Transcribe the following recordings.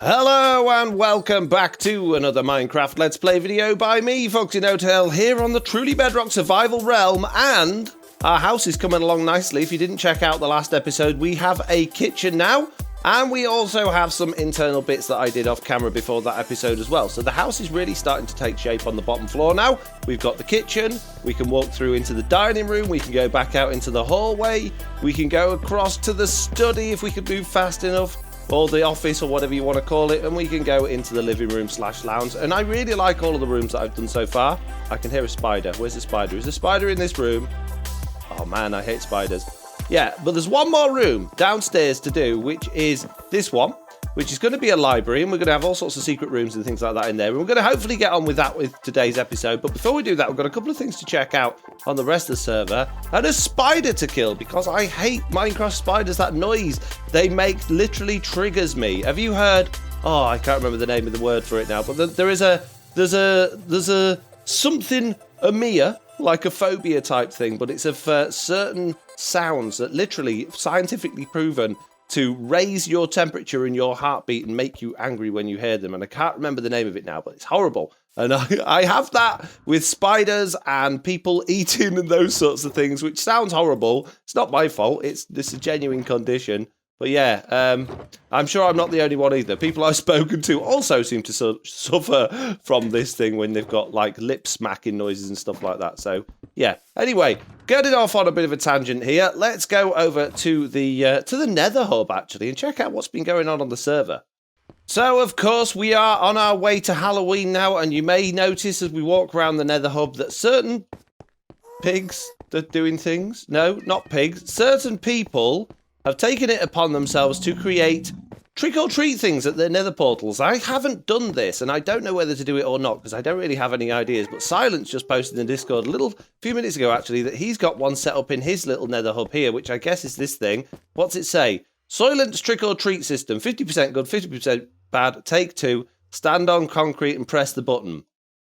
Hello and welcome back to another Minecraft Let's Play video by me, FoxyNoTail, here on the Truly Bedrock survival realm, and our house is coming along nicely. If you didn't check out the last episode, we have a kitchen now, and we also have some internal bits that I did off camera before that episode as well. So the house is really starting to take shape on the bottom floor now. We've got the kitchen, we can walk through into the dining room, we can go back out into the hallway, we can go across to the study if we could move fast enough, or the office or whatever you want to call it, and we can go into the living room / lounge. And I really like all of the rooms that I've done so far. I can hear a spider. Where's the spider? Is the spider in this room? Oh man, I hate spiders. Yeah, but there's one more room downstairs to do, which is this one, which is going to be a library, and we're going to have all sorts of secret rooms and things like that in there. And we're going to hopefully get on with that with today's episode. But before we do that, we've got a couple of things to check out on the rest of the server, and a spider to kill, because I hate Minecraft spiders. That noise they make literally triggers me. Have you heard? Oh, I can't remember the name of the word for it now, but there's a something, a Mia, like a phobia type thing, but it's of certain sounds that literally scientifically proven to raise your temperature and your heartbeat and make you angry when you hear them. And I can't remember the name of it now, but it's horrible. And I have that with spiders and people eating and those sorts of things, which sounds horrible. It's not my fault. It's a genuine condition. But yeah, I'm sure I'm not the only one either. People I've spoken to also seem to suffer from this thing when they've got like lip smacking noises and stuff like that. So yeah. Anyway, getting off on a bit of a tangent here. Let's go over to the Nether hub actually and check out what's been going on the server. So of course we are on our way to Halloween now, and you may notice as we walk around the Nether hub that certain pigs are doing things. No, not pigs. Certain people have taken it upon themselves to create trick-or-treat things at their nether portals. I haven't done this, and I don't know whether to do it or not, because I don't really have any ideas, but Silence just posted in Discord a few minutes ago, actually, that he's got one set up in his little nether hub here, which I guess is this thing. What's it say? Silence trick-or-treat system, 50% good, 50% bad, take 2, stand on concrete and press the button.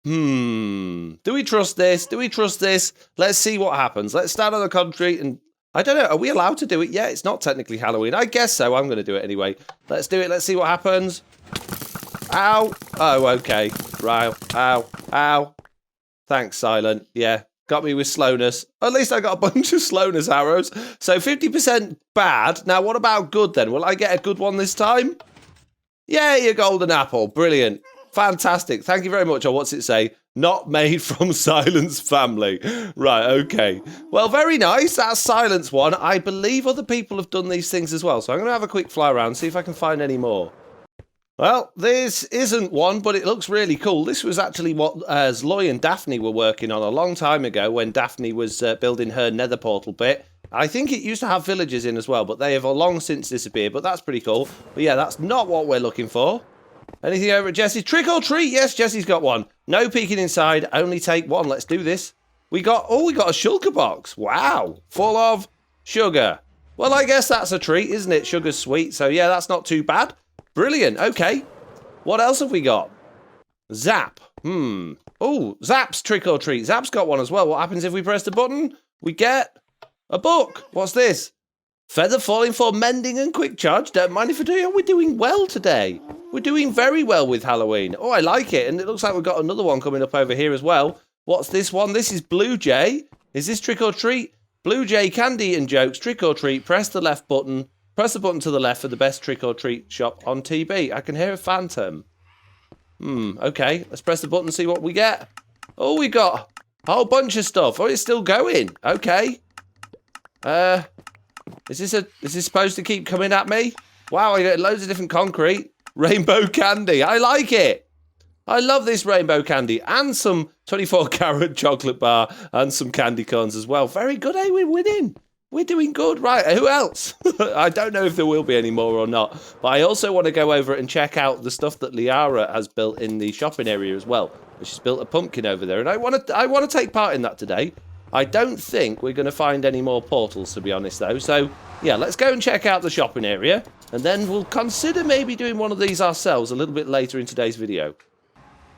Do we trust this? Do we trust this? Let's see what happens. Let's stand on the concrete and I don't know, are we allowed to do it yet? It's not technically Halloween. I guess so. I'm going to do it anyway. Let's do it. Let's see what happens. Ow. Oh, okay. Right. Ow. Ow. Thanks, Silent. Yeah. Got me with slowness. At least I got a bunch of slowness arrows. So 50% bad. Now, what about good then? Will I get a good one this time? Yay, a golden apple. Brilliant. Fantastic. Thank you very much. Or what's it say? Not made from Silence family. Right, okay. Well, very nice. That's Silence one. I believe other people have done these things as well. So I'm going to have a quick fly around, see if I can find any more. Well, this isn't one, but it looks really cool. This was actually what Loy and Daphne were working on a long time ago when Daphne was building her nether portal bit. I think it used to have villagers in as well, but they have long since disappeared. But that's pretty cool. But yeah, that's not what we're looking for. Anything over at Jesse's? Trick or treat? Yes, Jesse's got one. No peeking inside. Only take one. Let's do this. We got a shulker box. Wow. Full of sugar. Well, I guess that's a treat, isn't it? Sugar's sweet. So, yeah, that's not too bad. Brilliant. Okay. What else have we got? Zap. Oh, Zap's trick or treat. Zap's got one as well. What happens if we press the button? We get a book. What's this? Feather falling for mending and quick charge. Don't mind if I do. We're doing well today. We're doing very well with Halloween. Oh, I like it. And it looks like we've got another one coming up over here as well. What's this one? This is Blue Jay. Is this trick or treat? Blue Jay candy and jokes. Trick or treat. Press the left button. Press the button to the left for the best trick or treat shop on TB. I can hear a phantom. Okay. Let's press the button and see what we get. Oh, we got a whole bunch of stuff. Oh, it's still going. Okay. Is this supposed to keep coming at me? Wow, I get loads of different concrete. Rainbow candy. I like it. I love this rainbow candy. And some 24-carat chocolate bar and some candy corns as well. Very good, eh? We're winning. We're doing good. Right, who else? I don't know if there will be any more or not. But I also want to go over and check out the stuff that Liara has built in the shopping area as well. She's built a pumpkin over there. And I want to take part in that today. I don't think we're going to find any more portals, to be honest, though. So, yeah, let's go and check out the shopping area. And then we'll consider maybe doing one of these ourselves a little bit later in today's video.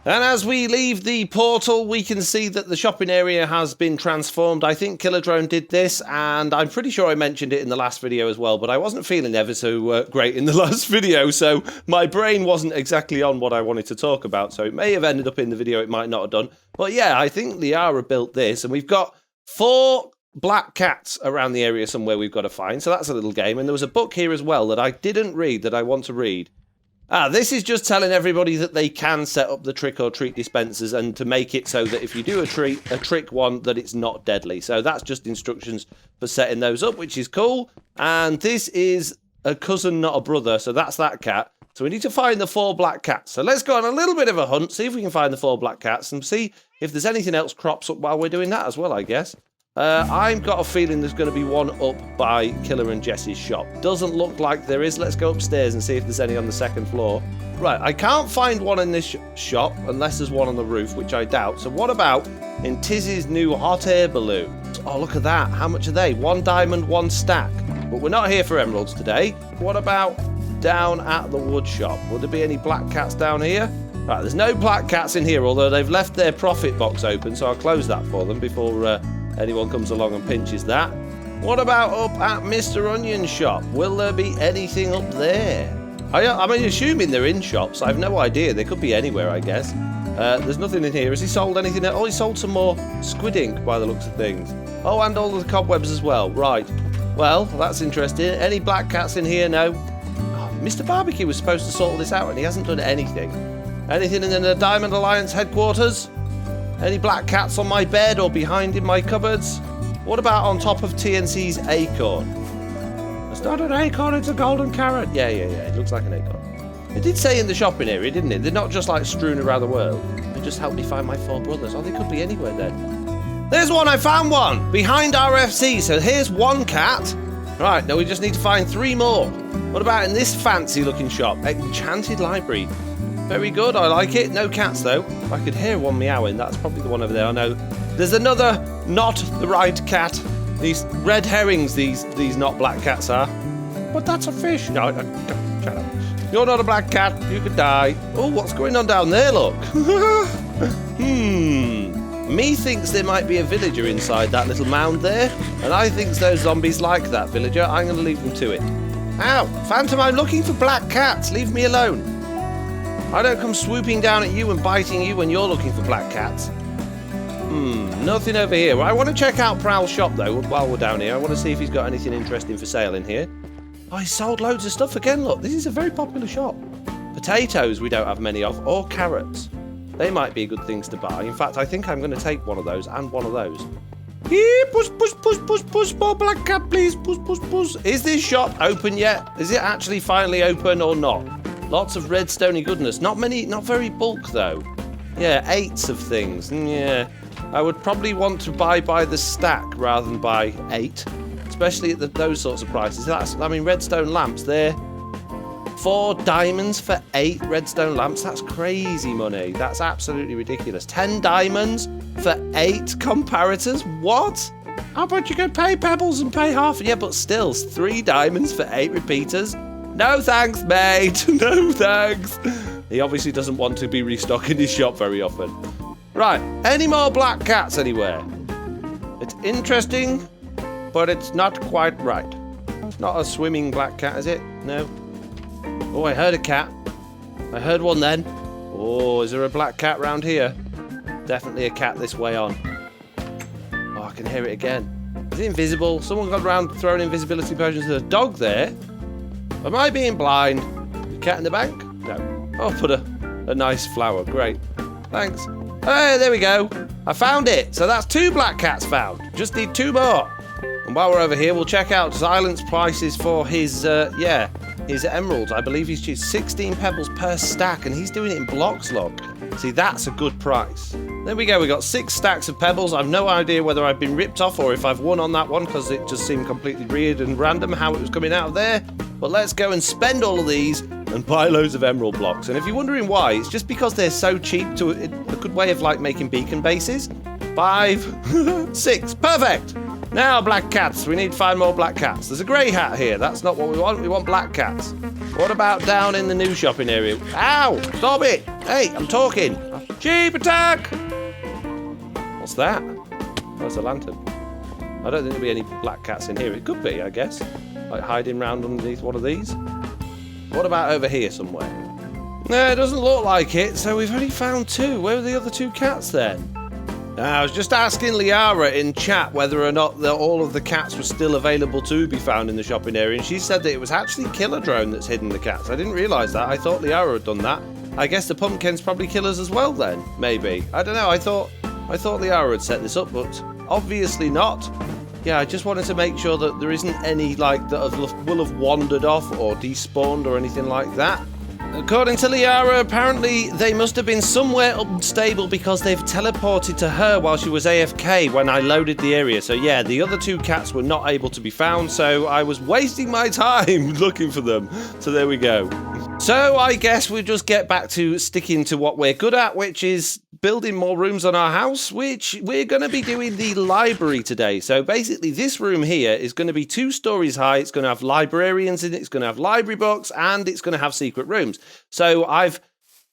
And as we leave the portal, we can see that the shopping area has been transformed. I think KillaDrone did this, and I'm pretty sure I mentioned it in the last video as well, but I wasn't feeling ever so great in the last video, so my brain wasn't exactly on what I wanted to talk about, so it may have ended up in the video, it might not have done. But yeah, I think Liara built this, and we've got 4 black cats around the area somewhere we've got to find, so that's a little game. And there was a book here as well that I didn't read that I want to read. This is just telling everybody that they can set up the trick or treat dispensers and to make it so that if you do a trick one, that it's not deadly. So that's just instructions for setting those up, which is cool. And this is a cousin, not a brother, so that's that cat. So we need to find the 4 black cats. So let's go on a little bit of a hunt, see if we can find the 4 black cats and see if there's anything else crops up while we're doing that as well, I guess. I've got a feeling there's going to be one up by Killer and Jess's shop. Doesn't look like there is. Let's go upstairs and see if there's any on the 2nd floor. Right, I can't find one in this shop unless there's one on the roof, which I doubt. So what about in Tizzy's new hot air balloon? Oh, look at that. How much are they? 1 diamond, 1 stack. But we're not here for emeralds today. What about down at the wood shop? Will there be any black cats down here? Right, there's no black cats in here, although they've left their profit box open, so I'll close that for them before anyone comes along and pinches that. What about up at Mr. Onion's shop? Will there be anything up there? I'm assuming they're in shops. I have no idea. They could be anywhere, I guess. There's nothing in here. Has he sold anything else? Oh, he sold some more squid ink by the looks of things. Oh, and all of the cobwebs as well. Right. Well, that's interesting. Any black cats in here? No. Oh, Mr. Barbecue was supposed to sort this out and he hasn't done anything. Anything in the Diamond Alliance headquarters? Any black cats on my bed or behind in my cupboards? What about on top of TNC's acorn? It's not an acorn, it's a golden carrot. Yeah, it looks like an acorn. It did say in the shopping area, didn't it? They're not just like strewn around the world. They just helped me find my 4 brothers. Oh, they could be anywhere then. There's one, I found one! Behind RFC, so here's 1 cat. Right, now we just need to find 3 more. What about in this fancy looking shop? Enchanted library. Very good, I like it. No cats though. I could hear one meowing. That's probably the one over there. I know. There's another not the right cat. These red herrings, these not black cats are. But that's a fish. No, shut up. You're not a black cat. You could die. Oh, what's going on down there, look? Me thinks there might be a villager inside that little mound there. And I think those zombies like that villager. I'm going to leave them to it. Ow, Phantom, I'm looking for black cats. Leave me alone. I don't come swooping down at you and biting you when you're looking for black cats. Nothing over here. Well, I want to check out Prowl's shop, though, while we're down here. I want to see if he's got anything interesting for sale in here. Oh, he sold loads of stuff again, look. This is a very popular shop. Potatoes we don't have many of, or carrots. They might be good things to buy. In fact, I think I'm going to take one of those and one of those. Push, more black cat, please. Push. Is this shop open yet? Is it actually finally open or not? Lots of redstone-y goodness. Not very bulk, though. Yeah, 8s of things. Yeah. I would probably want to buy by the stack rather than buy 8. Especially at those sorts of prices. Redstone lamps, they're 4 diamonds for 8 redstone lamps. That's crazy money. That's absolutely ridiculous. 10 diamonds for 8 comparators? What? I bet you could pay pebbles and pay half. Yeah, but still, 3 diamonds for 8 repeaters? No thanks, mate. No thanks. He obviously doesn't want to be restocking his shop very often. Right, any more black cats anywhere? It's interesting, but it's not quite right. It's not a swimming black cat, is it? No. Oh, I heard a cat. I heard one then. Oh, is there a black cat round here? Definitely a cat this way on. Oh, I can hear it again. Is it invisible? Someone got around throwing invisibility potions. There's a dog there. Am I being blind? The cat in the bank? No. Oh, put a nice flower. Great. Thanks. Hey, there we go. I found it. So that's 2 black cats found. Just need 2 more. And while we're over here, we'll check out Silent's prices for his emeralds. I believe he's choosing 16 pebbles per stack, and he's doing it in blocks, look. See, that's a good price. There we go. We got 6 stacks of pebbles. I've no idea whether I've been ripped off or if I've won on that one, because it just seemed completely weird and random how it was coming out of there. But let's go and spend all of these and buy loads of emerald blocks. And if you're wondering why, it's just because they're so cheap. A good way of like making beacon bases. 5, 6, perfect. Now black cats, we need to find more black cats. There's a grey hat here, that's not what we want black cats. What about down in the new shopping area? Ow! Stop it! Hey, I'm talking. Sheep attack! What's that? Where's the lantern? I don't think there'll be any black cats in here. It could be, I guess. Like hiding around underneath one of these. What about over here somewhere? No, it doesn't look like it, so we've only found 2. Where are the other 2 cats then? I was just asking Liara in chat whether or not all of the cats were still available to be found in the shopping area, and she said that it was actually KillaDrone that's hidden the cats. I didn't realise that. I thought Liara had done that. I guess the pumpkins probably kill us as well then, maybe. I don't know, I thought Liara had set this up, but obviously not. Yeah, I just wanted to make sure that there isn't any, like, that will have wandered off or despawned or anything like that. According to Liara, apparently they must have been somewhere unstable because they've teleported to her while she was AFK when I loaded the area. So yeah, the other 2 cats were not able to be found, so I was wasting my time looking for them. So there we go. So I guess we'll just get back to sticking to what we're good at, which is building more rooms on our house, which we're going to be doing the library today. So basically this room here is going to be 2 stories high. It's going to have librarians in it. It's going to have library books, and it's going to have secret rooms. So I've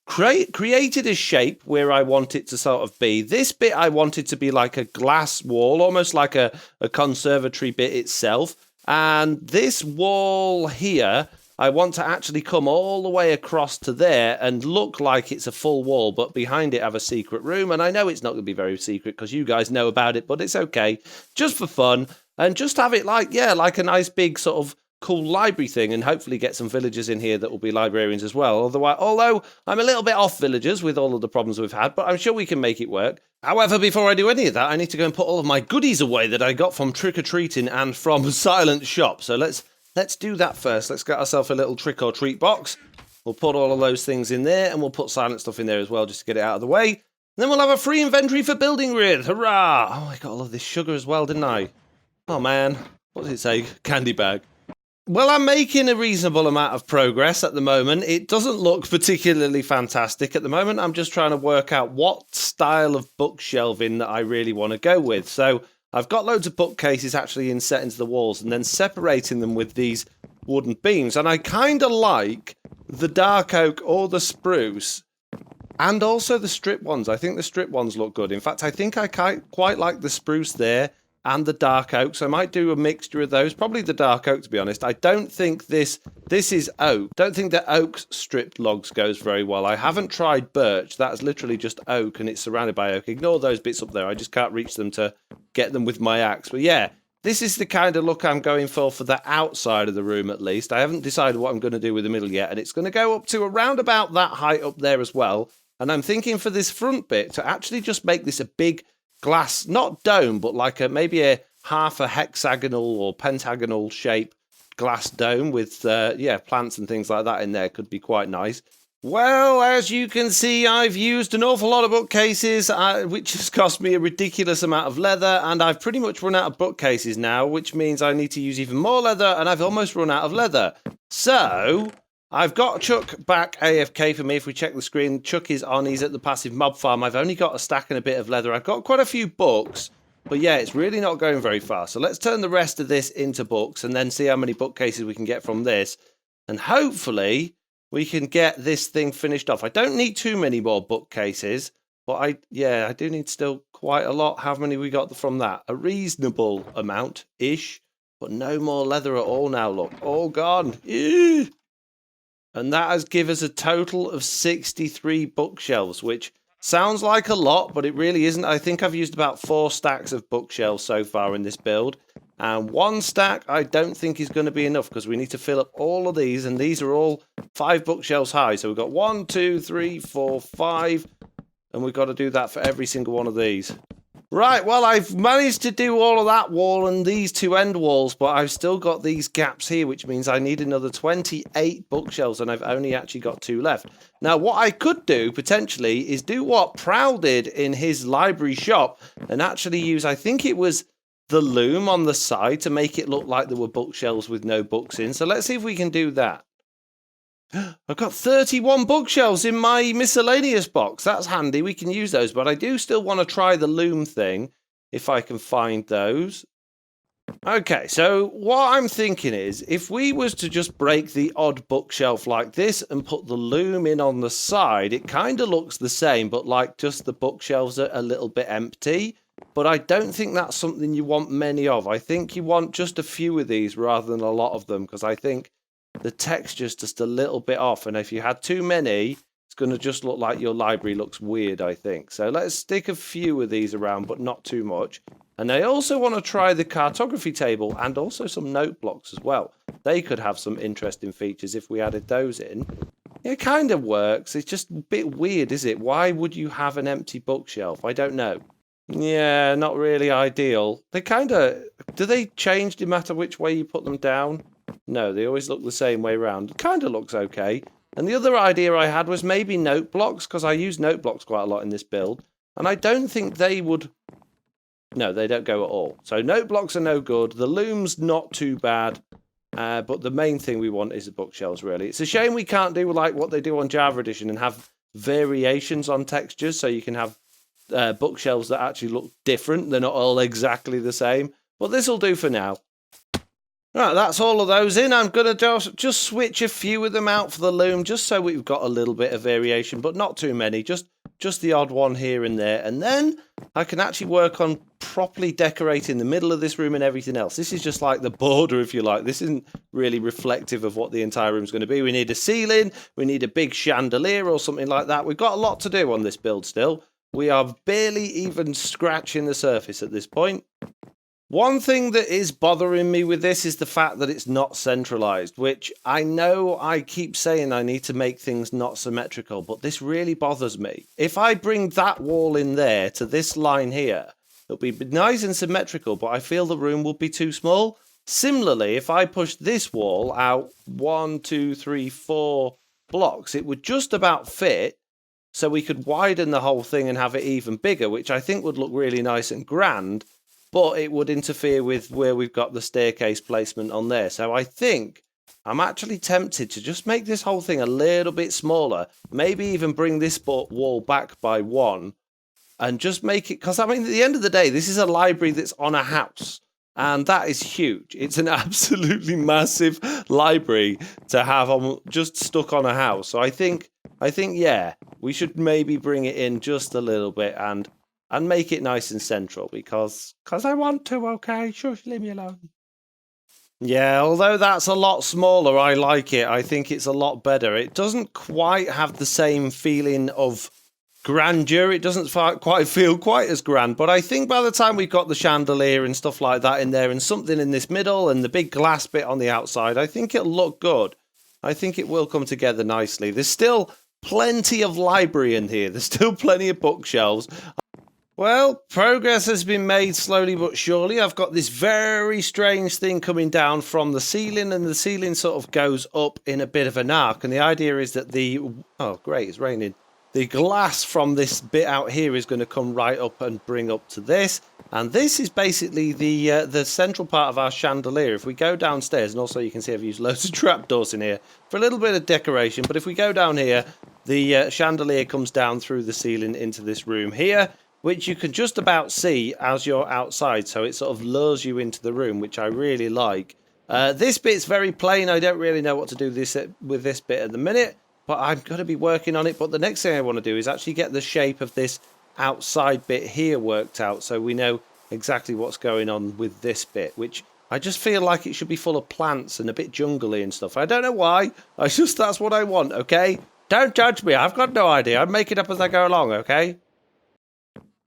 created a shape where I want it to sort of be. This bit I wanted to be like a glass wall, almost like a conservatory bit itself. And this wall here, I want to actually come all the way across to there and look like it's a full wall, but behind it have a secret room. And I know it's not going to be very secret because you guys know about it, but it's okay. Just for fun, and just have it like, yeah, like a nice big sort of cool library thing, and hopefully get some villagers in here that will be librarians as well. Although I'm a little bit off villagers with all of the problems we've had, but I'm sure we can make it work. However, before I do any of that, I need to go and put all of my goodies away that I got from trick-or-treating and from Silent Shop. So let's do that first. Let's get ourselves a little trick-or-treat box. We'll put all of those things in there, and we'll put silent stuff in there as well, just to get it out of the way. And then we'll have a free inventory for building with. Hurrah! Oh, I got all of this sugar as well, didn't I? Oh, man. What does it say? Candy bag. Well, I'm making a reasonable amount of progress at the moment. It doesn't look particularly fantastic at the moment. I'm just trying to work out what style of bookshelving that I really want to go with. So I've got loads of bookcases actually inset into the walls and then separating them with these wooden beams. And I kind of like the dark oak or the spruce and also the strip ones. I think the strip ones look good. In fact, I think I quite like the spruce there and the dark oak, so I might do a mixture of those. Probably the dark oak, to be honest. I don't think this is oak. Don't think that oak stripped logs goes very well. I haven't tried birch. That's literally just oak, and it's surrounded by oak. Ignore those bits up there. I just can't reach them to get them with my axe. But yeah, this is the kind of look I'm going for the outside of the room, at least. I haven't decided what I'm going to do with the middle yet, and it's going to go up to around about that height up there as well. And I'm thinking for this front bit to actually just make this a big glass, not dome, but like maybe a half a hexagonal or pentagonal shape glass dome with plants and things like that in there. Could be quite nice. Well, as you can see, I've used an awful lot of bookcases, which has cost me a ridiculous amount of leather, and I've pretty much run out of bookcases now, which means I need to use even more leather, and I've almost run out of leather. So I've got Chuck back AFK for me. If we check the screen, Chuck is on. He's at the passive mob farm. I've only got a stack and a bit of leather. I've got quite a few books, but yeah, it's really not going very far. So let's turn the rest of this into books and then see how many bookcases we can get from this. And hopefully we can get this thing finished off. I don't need too many more bookcases, but I do need still quite a lot. How many we got from that? A reasonable amount-ish, but no more leather at all now, look. All gone. Ew. And that has given us a total of 63 bookshelves, which sounds like a lot, but it really isn't. I think I've used about 4 stacks of bookshelves so far in this build. And 1 stack I don't think is going to be enough because we need to fill up all of these. And these are all 5 bookshelves high. So we've got 1, 2, 3, 4, 5. And we've got to do that for every single one of these. Right, well, I've managed to do all of that wall and these 2 end walls, but I've still got these gaps here, which means I need another 28 bookshelves, and I've only actually got 2 left. Now, what I could do, potentially, is do what Prowl did in his library shop, and actually use, I think it was the loom on the side to make it look like there were bookshelves with no books in. So let's see if we can do that. I've got 31 bookshelves in my miscellaneous box. That's handy. We can use those, but I do still want to try the loom thing if I can find those. Okay, so what I'm thinking is, if we was to just break the odd bookshelf like this and put the loom in on the side, it kind of looks the same, but like just the bookshelves are a little bit empty. But I don't think that's something you want many of. I think you want just a few of these rather than a lot of them, because I think the texture's just a little bit off. And if you had too many, it's going to just look like your library looks weird, I think. So let's stick a few of these around, but not too much. And I also want to try the cartography table and also some note blocks as well. They could have some interesting features if we added those in. It kind of works. It's just a bit weird, is it? Why would you have an empty bookshelf? I don't know. Yeah, not really ideal. They kind of... Do they change no matter which way you put them down? No, they always look the same way around. It kind of looks okay. And the other idea I had was maybe note blocks, because I use note blocks quite a lot in this build. And I don't think they would... No, they don't go at all. So note blocks are no good. The loom's not too bad. But the main thing we want is the bookshelves, really. It's a shame we can't do like what they do on Java Edition and have variations on textures, so you can have bookshelves that actually look different. They're not all exactly the same. But this will do for now. Right, that's all of those in. I'm going to just switch a few of them out for the loom, just so we've got a little bit of variation, but not too many. Just the odd one here and there. And then I can actually work on properly decorating the middle of this room and everything else. This is just like the border, if you like. This isn't really reflective of what the entire room's going to be. We need a ceiling. We need a big chandelier or something like that. We've got a lot to do on this build still. We are barely even scratching the surface at this point. One thing that is bothering me with this is the fact that it's not centralized, which I know I keep saying I need to make things not symmetrical, but this really bothers me. If I bring that wall in there to this line here, it'll be nice and symmetrical, but I feel the room will be too small. Similarly, if I push this wall out 1, 2, 3, 4 blocks, it would just about fit, so we could widen the whole thing and have it even bigger, which I think would look really nice and grand. But it would interfere with where we've got the staircase placement on there. So I think I'm actually tempted to just make this whole thing a little bit smaller. Maybe even bring this wall back by 1. And just make it... Because, I mean, at the end of the day, this is a library that's on a house. And that is huge. It's an absolutely massive library to have just stuck on a house. So I think, yeah, we should maybe bring it in just a little bit and make it nice and central, because I want to, okay? Shush, leave me alone. Yeah, although that's a lot smaller, I like it. I think it's a lot better. It doesn't quite have the same feeling of grandeur. It doesn't quite feel quite as grand, but I think by the time we've got the chandelier and stuff like that in there and something in this middle and the big glass bit on the outside, I think it'll look good. I think it will come together nicely. There's still plenty of library in here. There's still plenty of bookshelves. Well, progress has been made slowly but surely. I've got this very strange thing coming down from the ceiling, and the ceiling sort of goes up in a bit of an arc. And the idea is that oh, great, it's raining. The glass from this bit out here is going to come right up and bring up to this. And this is basically the central part of our chandelier. If we go downstairs, and also you can see I've used loads of trapdoors in here for a little bit of decoration. But if we go down here, the chandelier comes down through the ceiling into this room here, which you can just about see as you're outside, so it sort of lures you into the room, which I really like. This bit's very plain. I don't really know what to do with this bit at the minute, but I'm going to be working on it. But the next thing I want to do is actually get the shape of this outside bit here worked out, so we know exactly what's going on with this bit, which I just feel like it should be full of plants and a bit jungly and stuff. I don't know why. That's what I want, okay? Don't judge me. I've got no idea. I make it up as I go along, okay?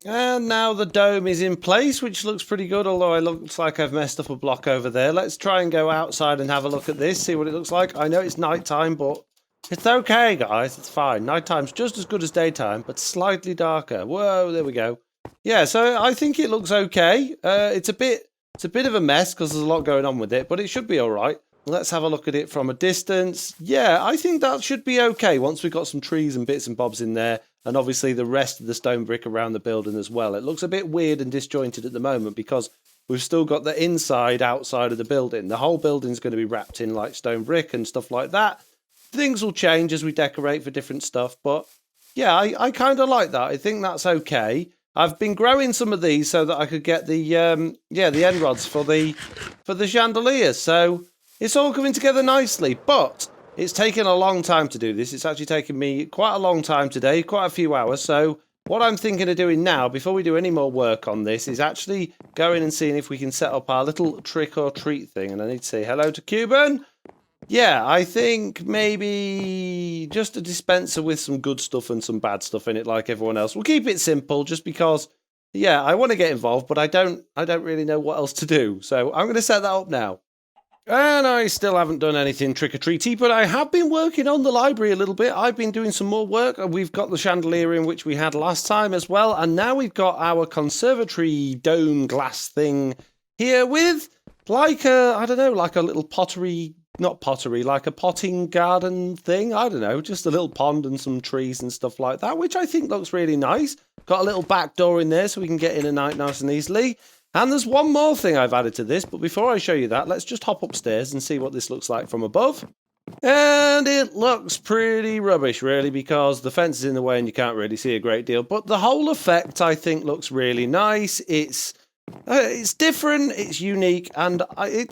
And now the dome is in place, which looks pretty good, although it looks like I've messed up a block over there. Let's try and go outside and have a look at this, see what it looks like. I know it's nighttime, but it's okay, guys. It's fine. Nighttime's just as good as daytime, but slightly darker. Whoa, there we go. Yeah, so I think it looks okay. It's a bit of a mess because there's a lot going on with it, but it should be all right. Let's have a look at it from a distance. Yeah, I think that should be okay once we've got some trees and bits and bobs in there. And obviously the rest of the stone brick around the building as well. It looks a bit weird and disjointed at the moment because we've still got the inside outside of the building. The whole building's going to be wrapped in like stone brick and stuff like that. Things will change as we decorate for different stuff. But yeah, I kind of like that. I think that's okay. I've been growing some of these so that I could get the end rods for the chandeliers. So it's all coming together nicely, but it's taken a long time to do this. It's actually taken me quite a long time today, quite a few hours. So what I'm thinking of doing now, before we do any more work on this, is actually going and seeing if we can set up our little trick or treat thing. And I need to say hello to Cuban. Yeah, I think maybe just a dispenser with some good stuff and some bad stuff in it like everyone else. We'll keep it simple just because, yeah, I want to get involved, but I don't really know what else to do. So I'm going to set that up now. And I still haven't done anything trick-or-treaty, but I have been working on the library a little bit. I've been doing some more work. We've got the chandelier in, which we had last time as well. And now we've got our conservatory dome glass thing here with, like a, I don't know, like a little pottery, not pottery, like a potting garden thing. I don't know, just a little pond and some trees and stuff like that, which I think looks really nice. Got a little back door in there so we can get in at night nice and easily. And there's one more thing I've added to this, but before I show you that, let's just hop upstairs and see what this looks like from above. And it looks pretty rubbish, really, because the fence is in the way and you can't really see a great deal. But the whole effect, I think, looks really nice. It's different, it's unique, and I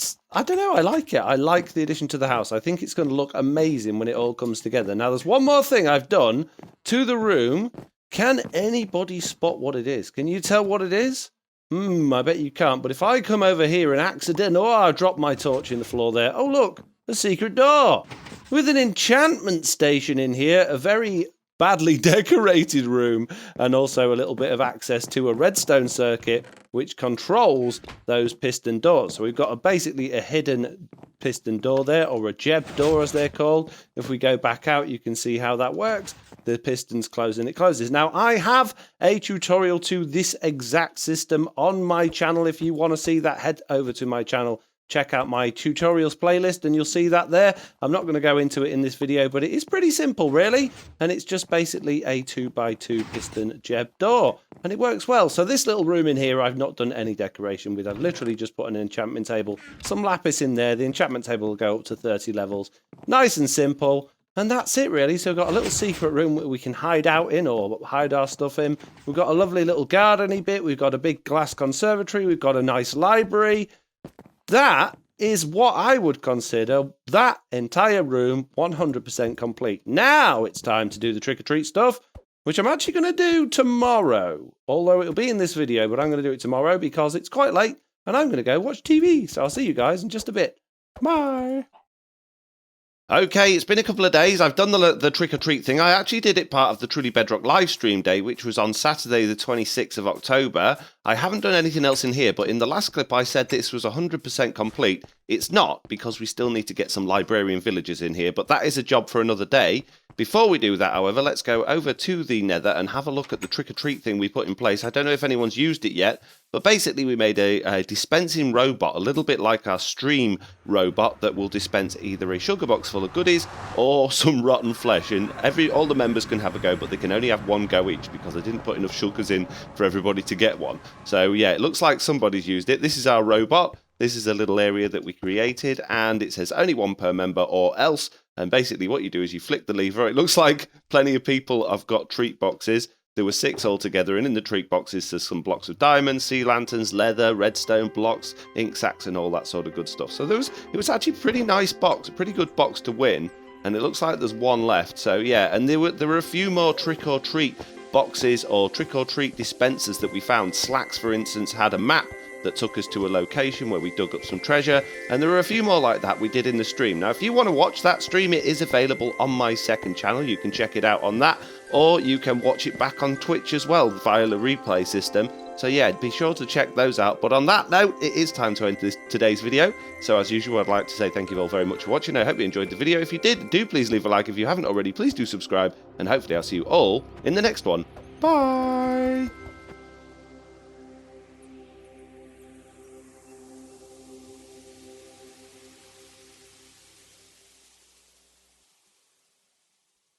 don't know, I like it. I like the addition to the house. I think it's going to look amazing when it all comes together. Now, there's one more thing I've done to the room. Can anybody spot what it is? Can you tell what it is? I bet you can't, but if I come over here and accidentally, I dropped my torch in the floor there. Oh, look, a secret door with an enchantment station in here, a very badly decorated room, and also a little bit of access to a redstone circuit, which controls those piston doors. So we've got basically a hidden piston door there, or a Jeb door as they're called. If we go back out, you can see how that works. The pistons close and it closes. Now, I have a tutorial to this exact system on my channel. If you want to see that, head over to my channel. Check out my tutorials playlist and you'll see that there. I'm not going to go into it in this video, but it is pretty simple, really. And it's just basically a 2x2 piston Jeb door. And it works well. So this little room in here, I've not done any decoration with. I've literally just put an enchantment table, some lapis in there. The enchantment table will go up to 30 levels. Nice and simple. And that's it, really. So we've got a little secret room where we can hide out in or hide our stuff in. We've got a lovely little garden-y bit. We've got a big glass conservatory. We've got a nice library. That is what I would consider that entire room 100% complete. Now it's time to do the trick-or-treat stuff, which I'm actually going to do tomorrow. Although it'll be in this video, but I'm going to do it tomorrow because it's quite late and I'm going to go watch TV. So I'll see you guys in just a bit. Bye. Okay, it's been a couple of days. I've done the trick-or-treat thing. I actually did it part of the Truly Bedrock live stream day, which was on Saturday the 26th of October. I haven't done anything else in here, but in the last clip I said this was 100% complete. It's not, because we still need to get some librarian villagers in here, but that is a job for another day. Before we do that, however, let's go over to the Nether and have a look at the trick-or-treat thing we put in place. I don't know if anyone's used it yet, but basically we made a dispensing robot, a little bit like our stream robot that will dispense either a sugar box full of goodies or some rotten flesh. And all the members can have a go, but they can only have one go each because I didn't put enough sugars in for everybody to get one. So yeah, it looks like somebody's used it. This is our robot. This is a little area that we created, and it says only one per member or else. And basically what you do is you flick the lever. It looks like plenty of people have got treat boxes. There were 6 altogether, and in the treat boxes there's some blocks of diamonds, sea lanterns, leather, redstone blocks, ink sacks, and all that sort of good stuff. So it was actually a pretty nice box, a pretty good box to win, and it looks like there's one left. So yeah, and there were a few more trick-or-treat boxes or trick-or-treat dispensers that we found. Slacks, for instance, had a map that took us to a location where we dug up some treasure, and there were a few more like that we did in the stream. Now, if you want to watch that stream, it is available on my second channel. You can check it out on that, or you can watch it back on Twitch as well via the replay system. So yeah, be sure to check those out. But on that note, it is time to end today's video. So as usual, I'd like to say thank you all very much for watching. I hope you enjoyed the video. If you did, do please leave a like. If you haven't already, please do subscribe, and hopefully I'll see you all in the next one. Bye!